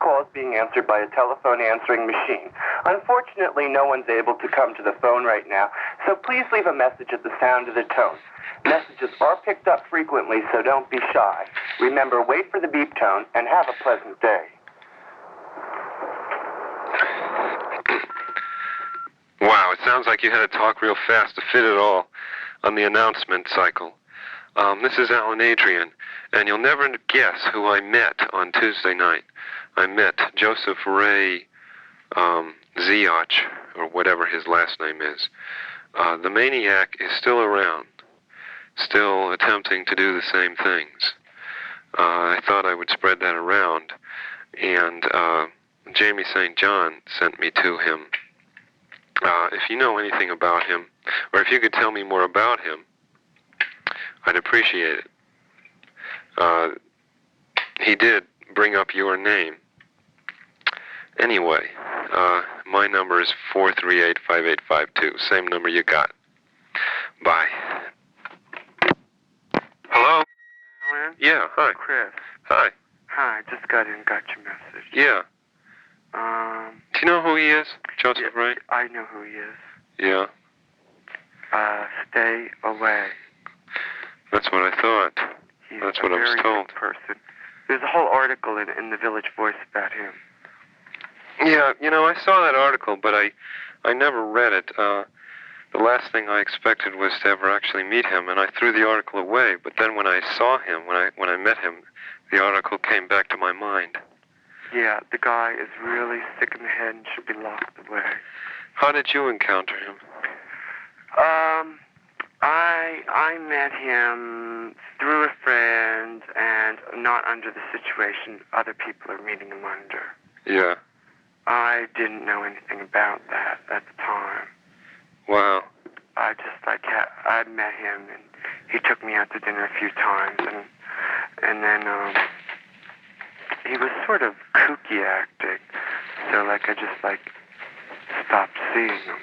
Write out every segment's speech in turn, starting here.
call is being answered by a telephone answering machine. Unfortunately, no one's able to come to the phone right now, so please leave a message at the sound of the tone. Messages are picked up frequently, so don't be shy. Remember, wait for the beep tone, and have a pleasant day. Wow, it sounds like you had to talk real fast to fit it all on the announcement cycle. This is Alan Adrian, and you'll never guess who I met on Tuesday night. I met Joseph Ray Zeock, or whatever his last name is. The maniac is still around, still attempting to do the same things. I thought I would spread that around, and Jamie St. John sent me to him. If you know anything about him, or if you could tell me more about him, I'd appreciate it. He did bring up your name. Anyway, my number is 438-5852. Same number you got. Bye. Hello? Alan? Yeah, hi. Chris. Hi. Hi, just got in, got your message. Yeah. Do you know who he is? Joseph Ray? I know who he is. Yeah. Stay away. That's what I thought. He's That's what I was a very told. good person. There's a whole article in the Village Voice about him. Yeah, you know, I saw that article, but I never read it. The last thing I expected was to ever actually meet him, and I threw the article away. But then when I saw him, when I met him, the article came back to my mind. Yeah, the guy is really sick in the head and should be locked away. How did you encounter him? I met him through a friend, and not under the situation other people are meeting him under. Yeah. I didn't know anything about that at the time. Wow. I met him, and he took me out to dinner a few times, and then he was sort of kooky acting, so I just stopped seeing him.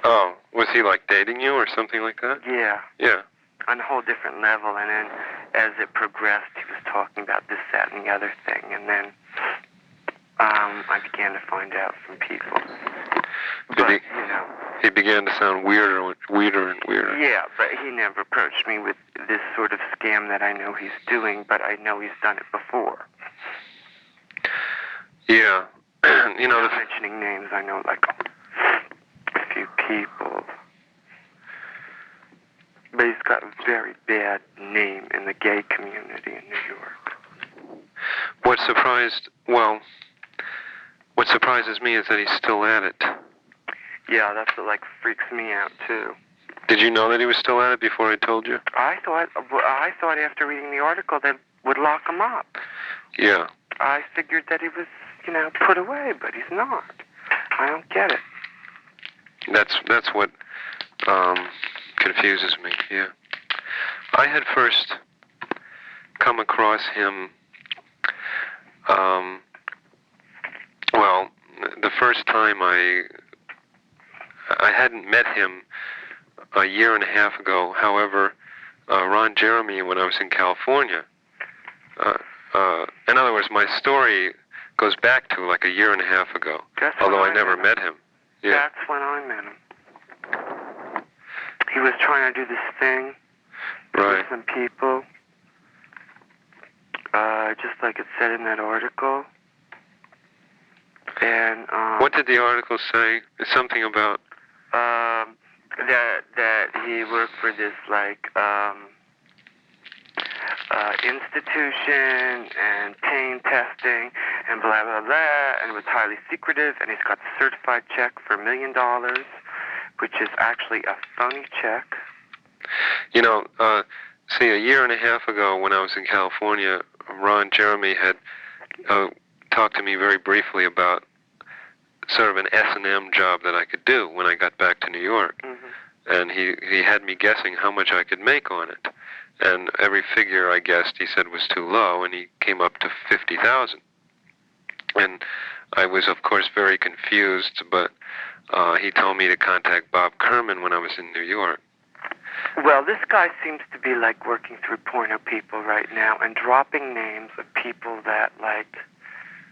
Oh, was he dating you or something like that? Yeah. Yeah. On a whole different level, and then as it progressed, he was talking about this, that, and the other thing, and then I began to find out from people. He began to sound weirder and weirder. Yeah, but he never approached me with this sort of scam that I know he's doing, but I know he's done it before. Yeah. Not mentioning names, I know a few people. But he's got a very bad name in the gay community in New York. What surprises me is that he's still at it. Yeah, that's what freaks me out too. Did you know that he was still at it before I told you? I thought after reading the article they would lock him up. Yeah. I figured that he was, put away, but he's not. I don't get it. That's what confuses me. Yeah. I had first come across him. The first time I hadn't met him a year and a half ago. However, Ron Jeremy, when I was in California, in other words, my story goes back to a year and a half ago, although I never met him. Yeah. That's when I met him. He was trying to do this thing with some people, just like it said in that article. And what did the article say? Something about that he worked for this institution and pain testing and blah blah blah, and it was highly secretive, and he's got a certified check for $1 million, which is actually a phony check. See, a year and a half ago when I was in California, Ron Jeremy had talked to me very briefly about sort of an S&M job that I could do when I got back to New York. Mm-hmm. And he had me guessing how much I could make on it. And every figure I guessed he said was too low, and he came up to $50,000. And I was, of course, very confused, but he told me to contact Bob Kerman when I was in New York. Well, this guy seems to be, like, working through porno people right now and dropping names of people that, like,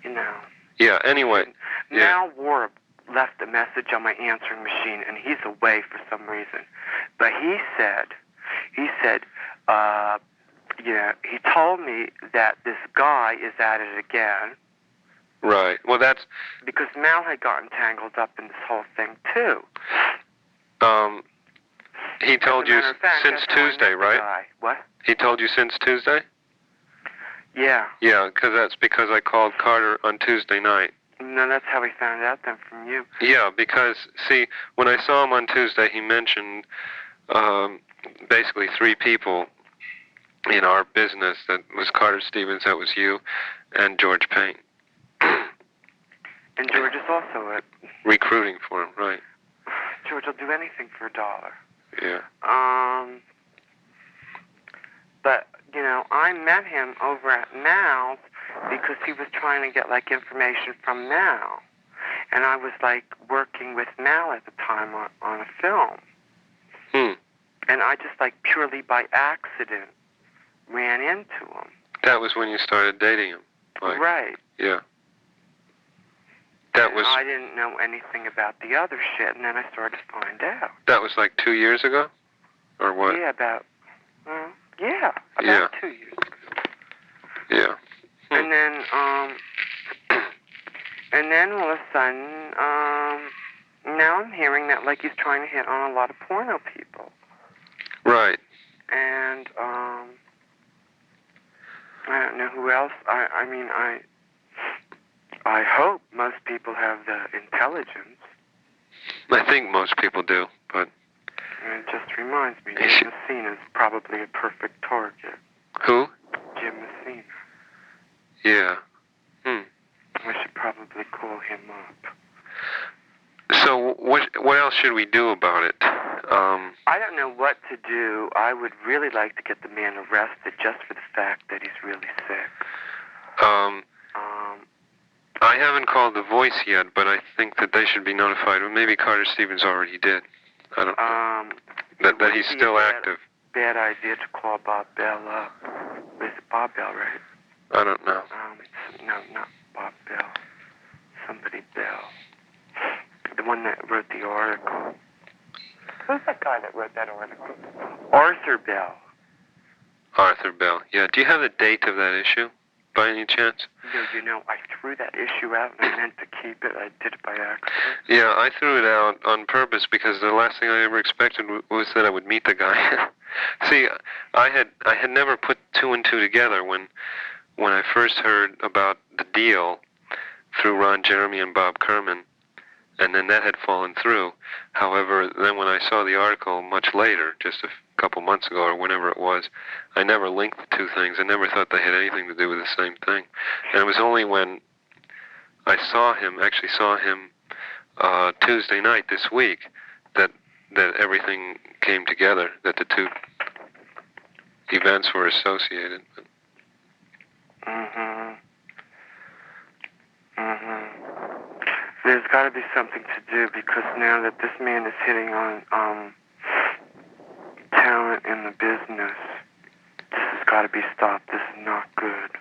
you know... Yeah, anyway. Mal Warb left a message on my answering machine, and he's away for some reason. But he said, he told me that this guy is at it again. Right. Well, that's... Because Mal had gotten tangled up in this whole thing, too. He told you since Tuesday, right? What? He told you since Tuesday? Yeah. Yeah, that's because I called Carter on Tuesday night. No, that's how he found out then from you. Yeah, because, see, when I saw him on Tuesday, he mentioned basically 3 people in our business. That was Carter Stevens, that was you, and George Payne. And George is also it. Recruiting for him, right. George will do anything for $1. Yeah. But, I met him over at Mal's because he was trying to get, like, information from Mal. And I was, like, working with Mal at the time on a film. And I just, like, purely by accident ran into him. That was when you started dating him? Like, right. Yeah. I didn't know anything about the other shit, and then I started to find out. That was like 2 years ago? Or what? Yeah, about 2 years ago. Yeah. And then all of a sudden, now I'm hearing that, like, he's trying to hit on a lot of porno people. Right. And, I don't know who else. I hope most people have the intelligence. I think most people do, but... And it just reminds me, Jim Messina is probably a perfect target. Who? Jim Messina. Yeah. I should probably call him up. So, what else should we do about it? I don't know what to do. I would really like to get the man arrested just for the fact that he's really sick. I haven't called the Voice yet, but I think that they should be notified. Or maybe Carter Stevens already did. I don't know. That he's still active. Bad idea to call Bob Bell up. Is it Bob Bell, right? I don't know. No, not Bob Bell. Somebody Bell. The one that wrote the article. Who's that guy that wrote that article? Arthur Bell. Arthur Bell. Yeah. Do you have the date of that issue, by any chance? No, I threw that issue out and I meant to keep it. I did it by accident. Yeah, I threw it out on purpose because the last thing I ever expected was that I would meet the guy. See, I had never put 2 and 2 together when I first heard about the deal through Ron Jeremy and Bob Kerman, and then that had fallen through. However, then when I saw the article much later, just a couple months ago or whenever it was, I never linked the 2 things. I never thought they had anything to do with the same thing. And it was only when I actually saw him Tuesday night this week, that everything came together, that the 2 events were associated. There's got to be something to do, because now that this man is hitting on talent in the business, this has got to be stopped. This is not good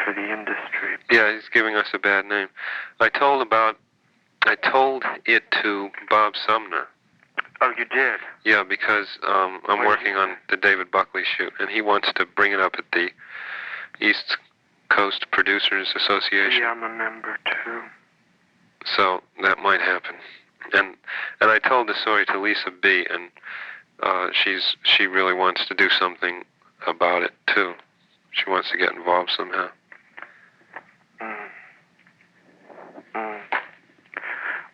for the industry. Yeah, he's giving us a bad name. I told it to Bob Sumner. Oh, you did? Yeah, because I'm working on the David Buckley shoot, and he wants to bring it up at the East Coast Producers Association. Yeah, I'm a member too. So that might happen. And I told the story to Lisa B, and she really wants to do something about it too. She wants to get involved somehow.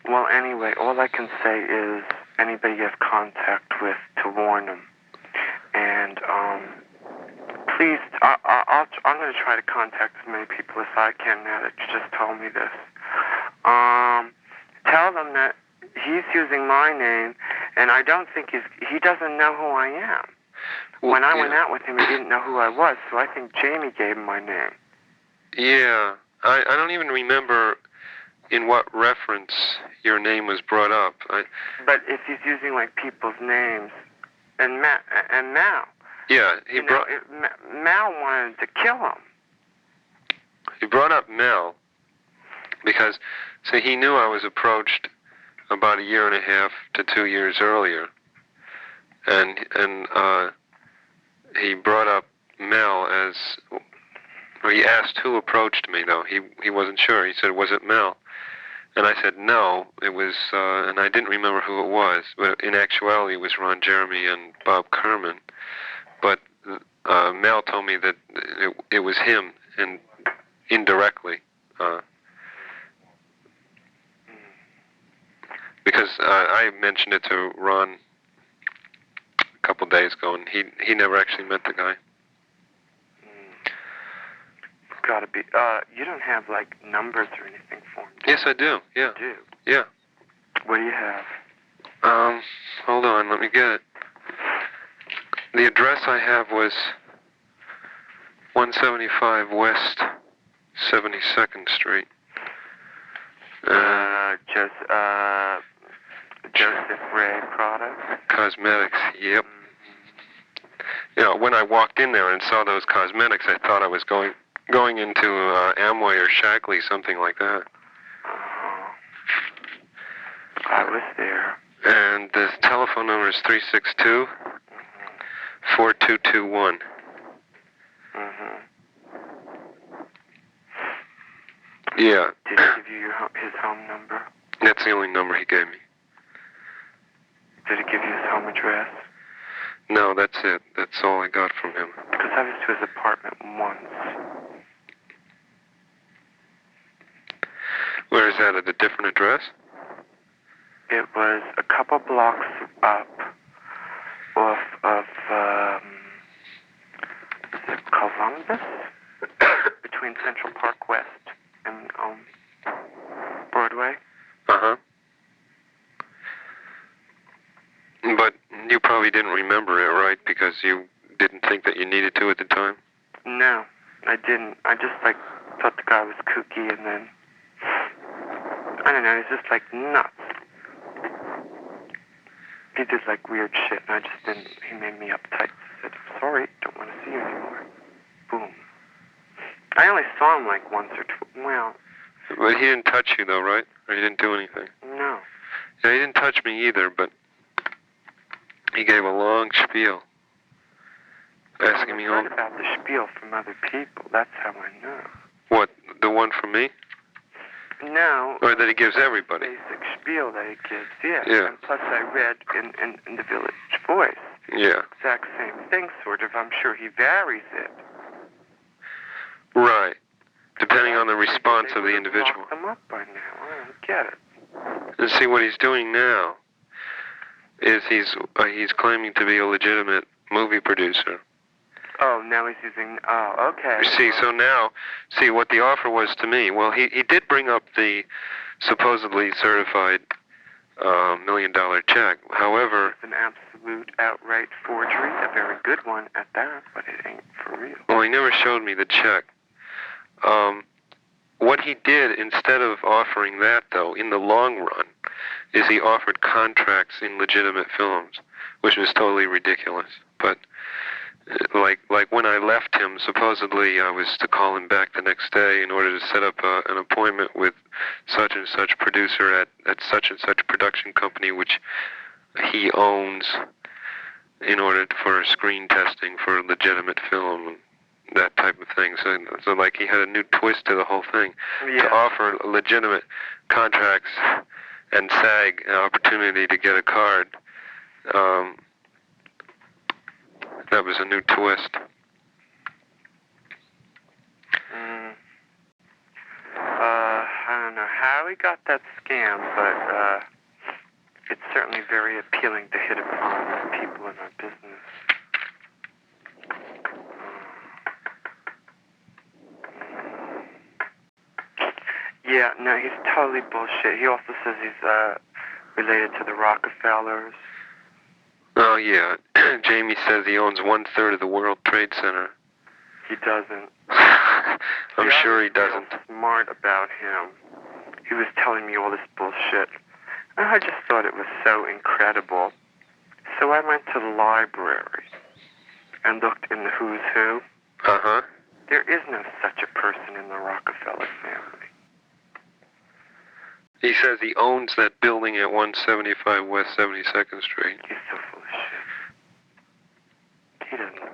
Well, anyway, all I can say is anybody you have contact with, to warn them. And please, I'm going to try to contact as many people as I can now that you just told me this. Tell them that he's using my name, and I don't think he doesn't know who I am. Well, when I went out with him, he didn't know who I was, so I think Jamie gave him my name. Yeah, I don't even remember in what reference your name was brought up. But if he's using, like, people's names, And Mal. Yeah, Mal wanted to kill him. He brought up Mel because, see, he knew I was approached about 1.5 to 2 years earlier, and he brought up Mel as, or he asked who approached me, though. He wasn't sure. He said, was it Mel? And I said, no, it was, and I didn't remember who it was, but in actuality it was Ron Jeremy and Bob Kerman. But Mel told me that it was him, and indirectly, because I mentioned it to Ron a couple days ago, and he never actually met the guy. Gotta be. You don't have like numbers or anything for him? Yes, I do. Yeah. You do? Yeah. What do you have? Hold on, let me get it. The address I have was 175 West 72nd Street. Joseph Ray Products? Cosmetics, yep. You know, when I walked in there and saw those cosmetics, I thought I was going into Amway or Shackley, something like that. I was there. And the telephone number is 362-4221. Yeah. Did he give you his home number? That's the only number he gave me. Did he give you his home address? No, that's it. That's all I got from him. Because I was to his apartment once. Where is that, at a different address? It was a couple blocks up off of, is it Columbus? Between Central Park West and Broadway. Uh-huh. But you probably didn't remember it, right? Because you didn't think that you needed to at the time? No, I didn't. I just, thought the guy was kooky, and then, I don't know, he's just, nuts. He did, weird shit, and I just didn't, he made me uptight. I said, I'm sorry, don't want to see you anymore. Boom. I only saw him, once or twice. Well... But he didn't touch you, though, right? Or he didn't do anything? No. Yeah, he didn't touch me either, but he gave a long spiel. Asking me all... I heard about the spiel from other people. That's how I know. What, the one from me? No. Or that he gives everybody? Basic spiel that he gives, yeah. Yeah. And plus I read in the Village Voice. Yeah. Exact same thing, sort of. I'm sure he varies it. Right. Depending on the response of the individual. Locked them up by now. I don't get it. And see, what he's doing now is he's claiming to be a legitimate movie producer. Oh, now he's using... Oh, okay. See, so now, what the offer was to me, well, he did bring up the supposedly certified $1 million check. However... It's an absolute outright forgery, a very good one at that, but it ain't for real. Well, he never showed me the check. What he did, instead of offering that, though, in the long run, is he offered contracts in legitimate films, which was totally ridiculous. But, like when I left him, supposedly I was to call him back the next day in order to set up an appointment with such and such producer at such and such production company, which he owns, in order for screen testing for a legitimate film. That type of thing. So he had a new twist to the whole thing. Yeah. To offer legitimate contracts and SAG an opportunity to get a card. That was a new twist. I don't know how he got that scam, but it's certainly very appealing to hit upon people in our business. Yeah, no, he's totally bullshit. He also says he's related to the Rockefellers. Oh, yeah. Jamie says he owns 1/3 of the World Trade Center. He doesn't. I'm sure he doesn't. Real smart about him. He was telling me all this bullshit. And I just thought it was so incredible. So I went to the library and looked in the who's who. Uh-huh. There is no such a person in the Rockefeller family. He says he owns that building at 175 West 72nd Street. He's so full of shit. He doesn't know.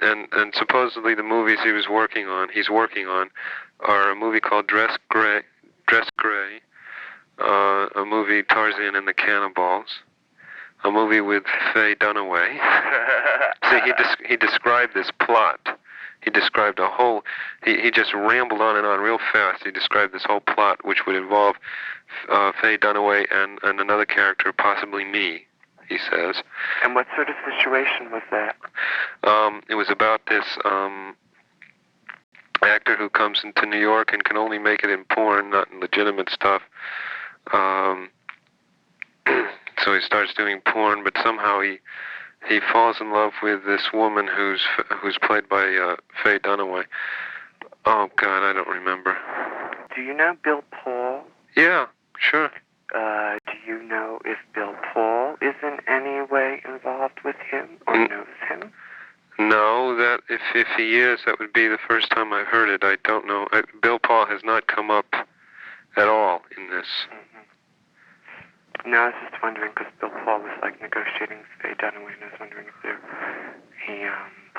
And supposedly the movies he's working on are a movie called Dress Gray, a movie Tarzan and the Cannibals, a movie with Faye Dunaway. See, he described this plot. He described a whole, he just rambled on and on real fast. He described this whole plot, which would involve Faye Dunaway and another character, possibly me, he says. And what sort of situation was that? It was about this actor who comes into New York and can only make it in porn, not in legitimate stuff. So he starts doing porn, but somehow he falls in love with this woman who's played by Faye Dunaway. Oh God, I don't remember. Do you know Bill Paul? Yeah, sure. Do you know if Bill Paul is in any way involved with him or knows him? No, that if he is, that would be the first time I've heard it. I don't know. Bill Paul has not come up at all in this. Mm-hmm. No, I was just wondering because Bill Paul was like negotiating with Faye Dunaway, and I was wondering if he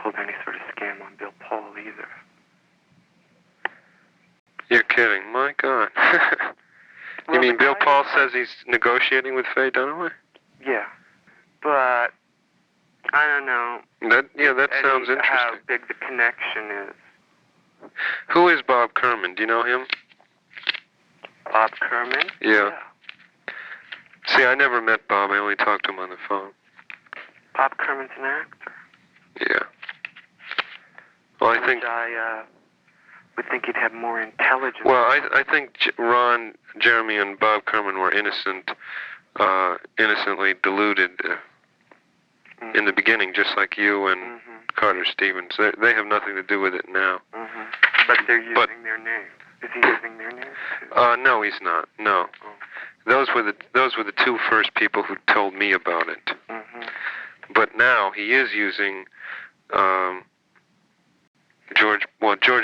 pulled any sort of scam on Bill Paul either. You're kidding. My God. You mean Bill Paul says he's negotiating with Faye Dunaway? Yeah. But I don't know. That sounds interesting. How big the connection is. Who is Bob Kerman? Do you know him? Bob Kerman? Yeah. See, I never met Bob. I only talked to him on the phone. Bob Kerman's an actor. Yeah. Well, I think I would think he'd have more intelligence. Well, I think Ron, Jeremy, and Bob Kerman were innocently deluded in the beginning, just like you and Carter Stevens. They have nothing to do with it now. But they're using their name. Is he using their name too? No, he's not. No. Oh. Those were the two first people who told me about it. But now he is using George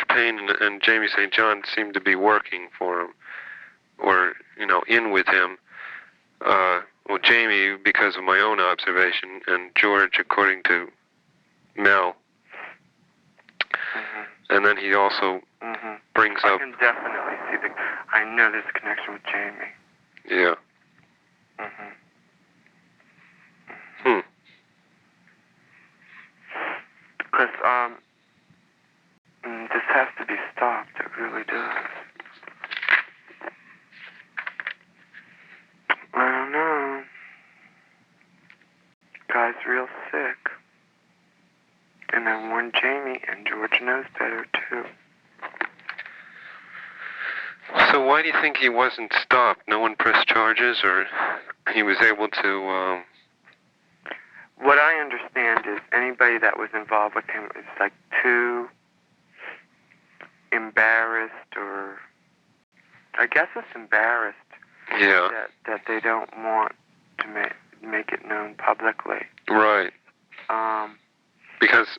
Payne and Jamie St. John seem to be working for him, or in with him. Well, Jamie because of my own observation, and George according to Mel. And then he also brings up. I can definitely see I know there's a connection with Jamie. Yeah. Because this has to be stopped. It really does. I don't know. Guy's real sick. And I warned Jamie, and George knows better too. So why do you think he wasn't stopped? No one pressed charges, or he was able to... What I understand is anybody that was involved with him is like too embarrassed, or I guess it's embarrassed. Yeah. That they don't want to make it known publicly. Right. Because...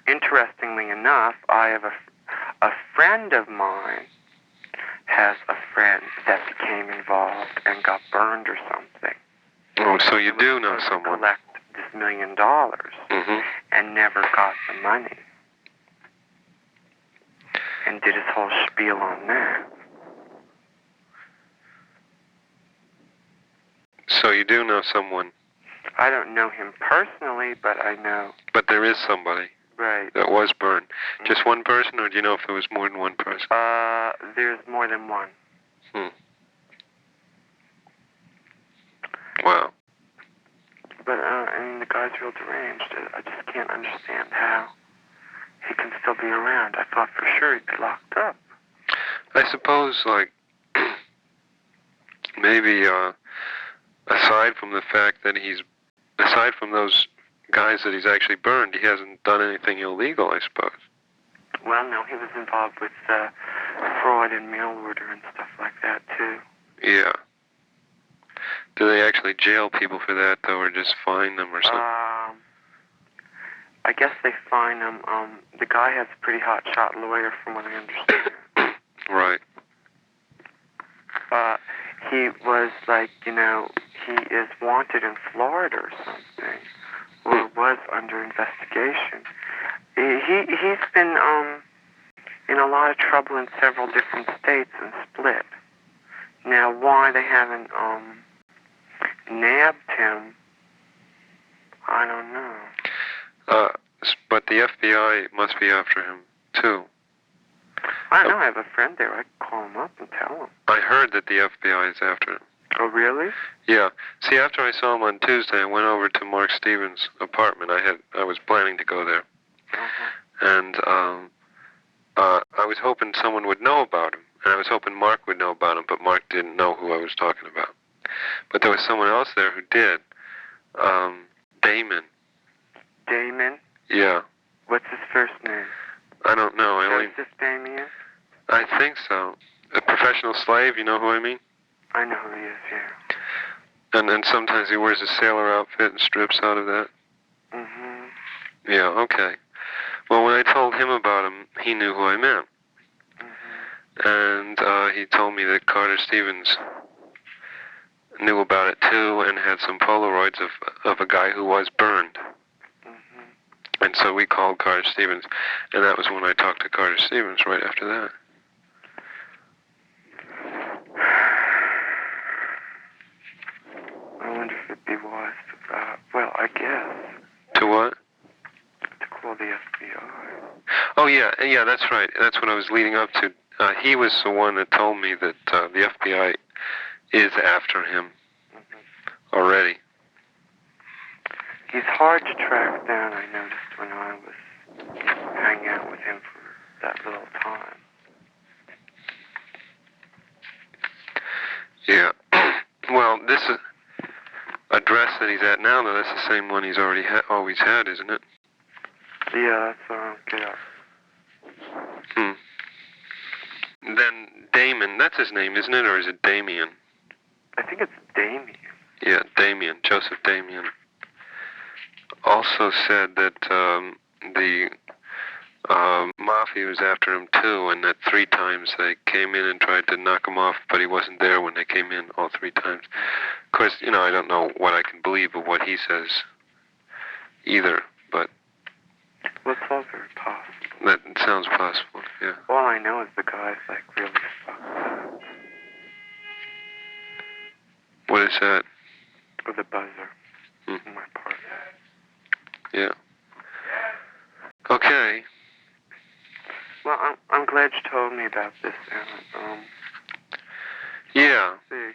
Interestingly enough, I have a friend of mine has a friend that became involved and got burned or something. Oh, so you do know someone. Collect this $1 million and never got the money, and did his whole spiel on that. So you do know someone. I don't know him personally, but I know. But there is somebody. Right. That was burned. Just one person, or do you know if there was more than one person? There's more than one. Wow. But, the guy's real deranged. I just can't understand how he can still be around. I thought for sure he'd be locked up. I suppose, maybe, aside from the fact that aside from those guys that he's actually burned, he hasn't done anything illegal, I suppose. Well, no, he was involved with fraud and mail order and stuff like that, too. Yeah. Do they actually jail people for that, though, or just fine them or something? I guess they fine them. The guy has a pretty hot-shot lawyer, from what I understand. Right. He was he is wanted in Florida or something, or was under investigation. He's been in a lot of trouble in several different states and split. Now, why they haven't nabbed him, I don't know. But the FBI must be after him, too. I don't know. I have a friend there. I can call him up and tell him. I heard that the FBI is after him. Oh, really? Yeah. See, after I saw him on Tuesday, I went over to Mark Stevens' apartment. I was planning to go there. And I was hoping someone would know about him. And I was hoping Mark would know about him, but Mark didn't know who I was talking about. But there was someone else there who did. Damon. Damon? Yeah. What's his first name? I don't know. Joseph Damien? I think so. A professional slave, you know who I mean? I know who he is, yeah. And sometimes he wears a sailor outfit and strips out of that? Mm-hmm. Yeah, okay. Well, when I told him about him, he knew who I meant. Mm-hmm. And he told me that Carter Stevens knew about it too and had some Polaroids of a guy who was burned. Mm-hmm. And so we called Carter Stevens, and that was when I talked to Carter Stevens right after that. I wonder if it'd be wise to, well, I guess. To what? To call the FBI. Oh, yeah, that's right. That's what I was leading up to. He was the one that told me that the FBI is after him already. He's hard to track down, I noticed, when I was hanging out with him for that little time. Yeah. Well, this address that he's at now, though, that's the same one he's already always had, isn't it? Yeah, that's what I don't get. Then Damon, that's his name, isn't it? Or is it Damien? I think it's Damien. Yeah, Damien, Joseph Damien. Also said that the Mafia was after him too, and that 3 times they came in and tried to knock him off, but he wasn't there when they came in all 3 times. Of course, I don't know what I can believe of what he says either, but... Well, it's all very possible. That sounds possible, yeah. All I know is the guy's, really fucked up. What is that? With the buzzer. In my part. Yeah. Okay. Well, I'm glad you told me about this, Alan. Yeah. See.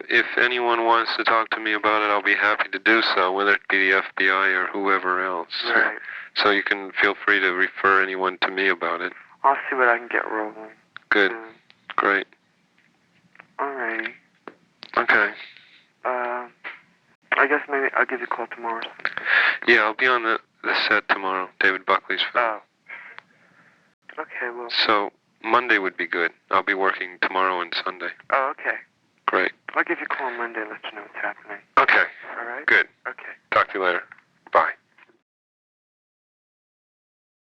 If anyone wants to talk to me about it, I'll be happy to do so, whether it be the FBI or whoever else. Right. So you can feel free to refer anyone to me about it. I'll see what I can get rolling. Good. Great. Alrighty. Okay. I guess maybe I'll give you a call tomorrow. Yeah, I'll be on the set tomorrow, David Buckley's film. Oh. Okay, well... So, Monday would be good. I'll be working tomorrow and Sunday. Oh, okay. Great. I'll give you a call on Monday and let you know what's happening. Okay. All right? Good. Okay. Talk to you later.